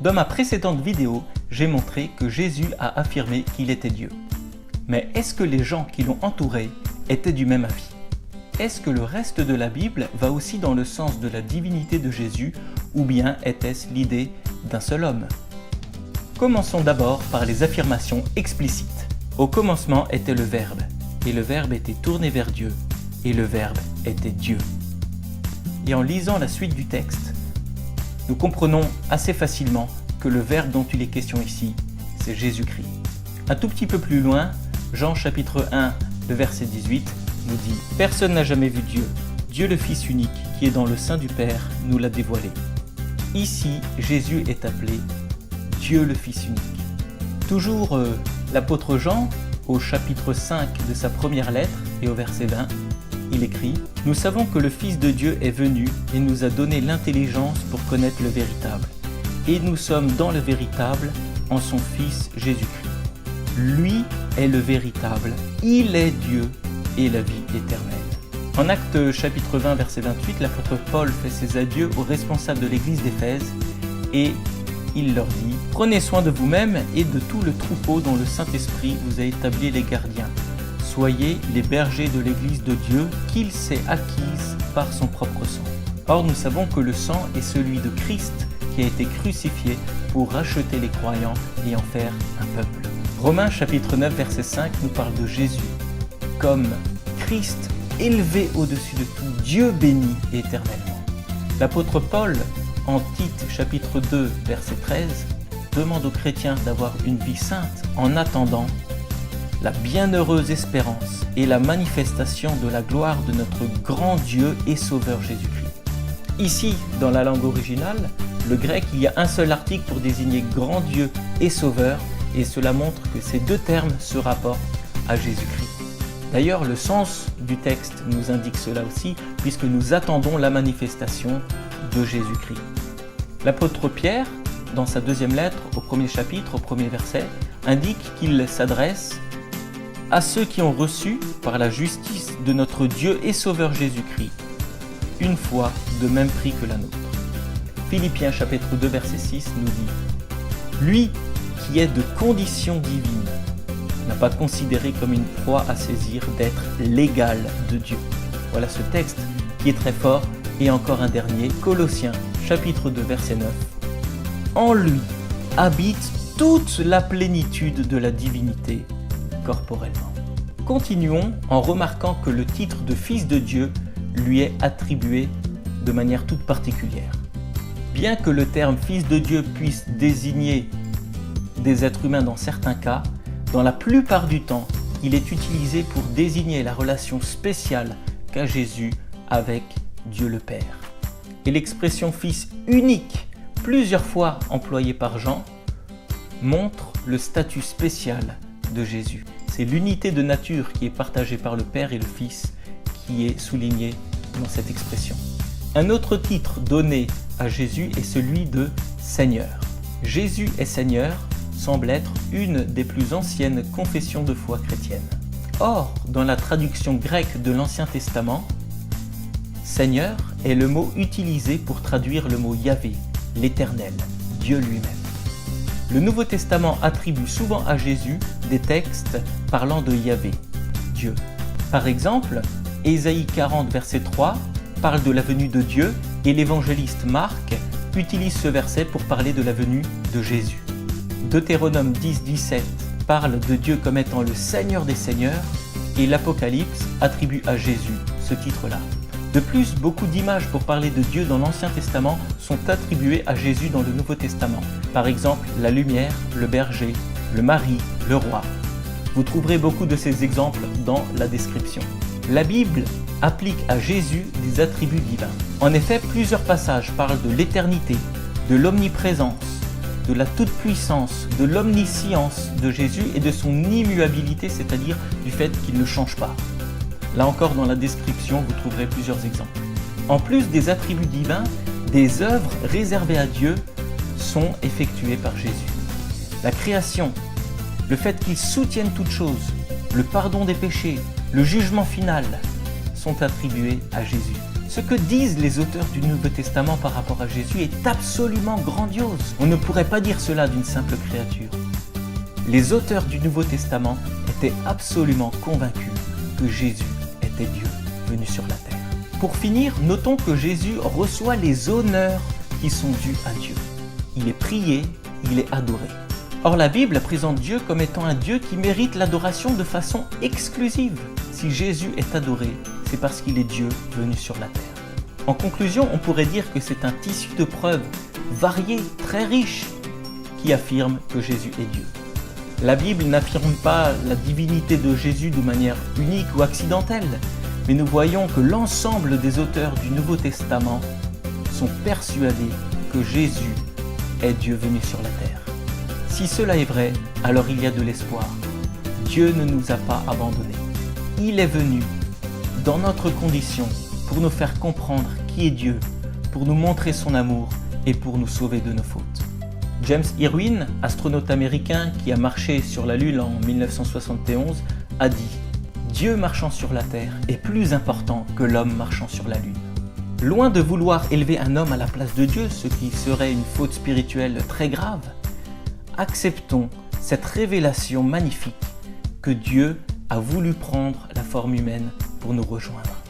Dans ma précédente vidéo, j'ai montré que Jésus a affirmé qu'il était Dieu. Mais est-ce que les gens qui l'ont entouré étaient du même avis? Est-ce que le reste de la Bible va aussi dans le sens de la divinité de Jésus ou bien était-ce l'idée d'un seul homme? Commençons d'abord par les affirmations explicites. Au commencement était le Verbe, et le Verbe était tourné vers Dieu, et le Verbe était Dieu. Et en lisant la suite du texte, nous comprenons assez facilement que le Verbe dont il est question ici, c'est Jésus-Christ. Un tout petit peu plus loin, Jean chapitre 1, le verset 18, nous dit « Personne n'a jamais vu Dieu. Dieu le Fils unique, qui est dans le sein du Père, nous l'a dévoilé. » Ici, Jésus est appelé Dieu le Fils unique. Toujours l'apôtre Jean, au chapitre 5 de sa première lettre et au verset 20, il écrit « Nous savons que le Fils de Dieu est venu et nous a donné l'intelligence pour connaître le véritable. Et nous sommes dans le véritable en son Fils Jésus-Christ. Lui est le véritable, il est Dieu et la vie éternelle. » En Actes chapitre 20, verset 28, l'apôtre Paul fait ses adieux aux responsables de l'église d'Éphèse et il leur dit « Prenez soin de vous-même et de tout le troupeau dont le Saint-Esprit vous a établi les gardiens. Soyez les bergers de l'église de Dieu qu'il s'est acquise par son propre sang. » Or nous savons que le sang est celui de Christ qui a été crucifié pour racheter les croyants et en faire un peuple. Romains chapitre 9 verset 5 nous parle de Jésus comme Christ élevé au-dessus de tout, Dieu béni éternellement. L'apôtre Paul en Tite chapitre 2 verset 13 demande aux chrétiens d'avoir une vie sainte en attendant la bienheureuse espérance et la manifestation de la gloire de notre grand Dieu et Sauveur Jésus-Christ. Ici, dans la langue originale, le grec, il y a un seul article pour désigner grand Dieu et Sauveur, et cela montre que ces deux termes se rapportent à Jésus-Christ. D'ailleurs, le sens du texte nous indique cela aussi, puisque nous attendons la manifestation de Jésus-Christ. L'apôtre Pierre, dans sa deuxième lettre, au premier chapitre, au premier verset, indique qu'il s'adresse à ceux qui ont reçu, par la justice de notre Dieu et Sauveur Jésus-Christ, une foi de même prix que la nôtre. Philippiens chapitre 2 verset 6 nous dit « Lui qui est de condition divine n'a pas considéré comme une proie à saisir d'être l'égal de Dieu. » Voilà ce texte qui est très fort. Et encore un dernier, Colossiens chapitre 2 verset 9. « En lui habite toute la plénitude de la divinité corporellement. » Continuons en remarquant que le titre de Fils de Dieu lui est attribué de manière toute particulière. Bien que le terme Fils de Dieu puisse désigner des êtres humains dans certains cas, dans la plupart du temps, il est utilisé pour désigner la relation spéciale qu'a Jésus avec Dieu le Père. Et l'expression Fils unique, plusieurs fois employée par Jean, montre le statut spécial de Jésus. C'est l'unité de nature qui est partagée par le Père et le Fils qui est soulignée dans cette expression. Un autre titre donné à Jésus est celui de Seigneur. Jésus est Seigneur semble être une des plus anciennes confessions de foi chrétienne. Or, dans la traduction grecque de l'Ancien Testament, Seigneur est le mot utilisé pour traduire le mot Yahvé, l'Éternel, Dieu lui-même. Le Nouveau Testament attribue souvent à Jésus des textes parlant de Yahvé, Dieu. Par exemple, Ésaïe 40, verset 3 parle de la venue de Dieu et l'évangéliste Marc utilise ce verset pour parler de la venue de Jésus. Deutéronome 10, 17 parle de Dieu comme étant le Seigneur des Seigneurs et l'Apocalypse attribue à Jésus ce titre-là. De plus, beaucoup d'images pour parler de Dieu dans l'Ancien Testament sont attribuées à Jésus dans le Nouveau Testament. Par exemple, la lumière, le berger, le mari, le roi. Vous trouverez beaucoup de ces exemples dans la description. La Bible applique à Jésus des attributs divins. En effet, plusieurs passages parlent de l'éternité, de l'omniprésence, de la toute-puissance, de l'omniscience de Jésus et de son immuabilité, c'est-à-dire du fait qu'il ne change pas. Là encore, dans la description, vous trouverez plusieurs exemples. En plus des attributs divins, des œuvres réservées à Dieu sont effectuées par Jésus. La création, le fait qu'il soutienne toutes choses, le pardon des péchés, le jugement final sont attribués à Jésus. Ce que disent les auteurs du Nouveau Testament par rapport à Jésus est absolument grandiose. On ne pourrait pas dire cela d'une simple créature. Les auteurs du Nouveau Testament étaient absolument convaincus que Jésus était Dieu venu sur la terre. Pour finir, notons que Jésus reçoit les honneurs qui sont dus à Dieu. Il est prié, il est adoré. Or, la Bible présente Dieu comme étant un Dieu qui mérite l'adoration de façon exclusive. Si Jésus est adoré, c'est parce qu'il est Dieu venu sur la terre. En conclusion, on pourrait dire que c'est un tissu de preuves varié, très riche, qui affirme que Jésus est Dieu. La Bible n'affirme pas la divinité de Jésus de manière unique ou accidentelle, mais nous voyons que l'ensemble des auteurs du Nouveau Testament sont persuadés que Jésus est Dieu venu sur la terre. Si cela est vrai, alors il y a de l'espoir. Dieu ne nous a pas abandonnés. Il est venu dans notre condition pour nous faire comprendre qui est Dieu, pour nous montrer son amour et pour nous sauver de nos fautes. James Irwin, astronaute américain qui a marché sur la Lune en 1971, a dit « Dieu marchant sur la Terre est plus important que l'homme marchant sur la Lune ». Loin de vouloir élever un homme à la place de Dieu, ce qui serait une faute spirituelle très grave, acceptons cette révélation magnifique que Dieu a voulu prendre la forme humaine pour nous rejoindre.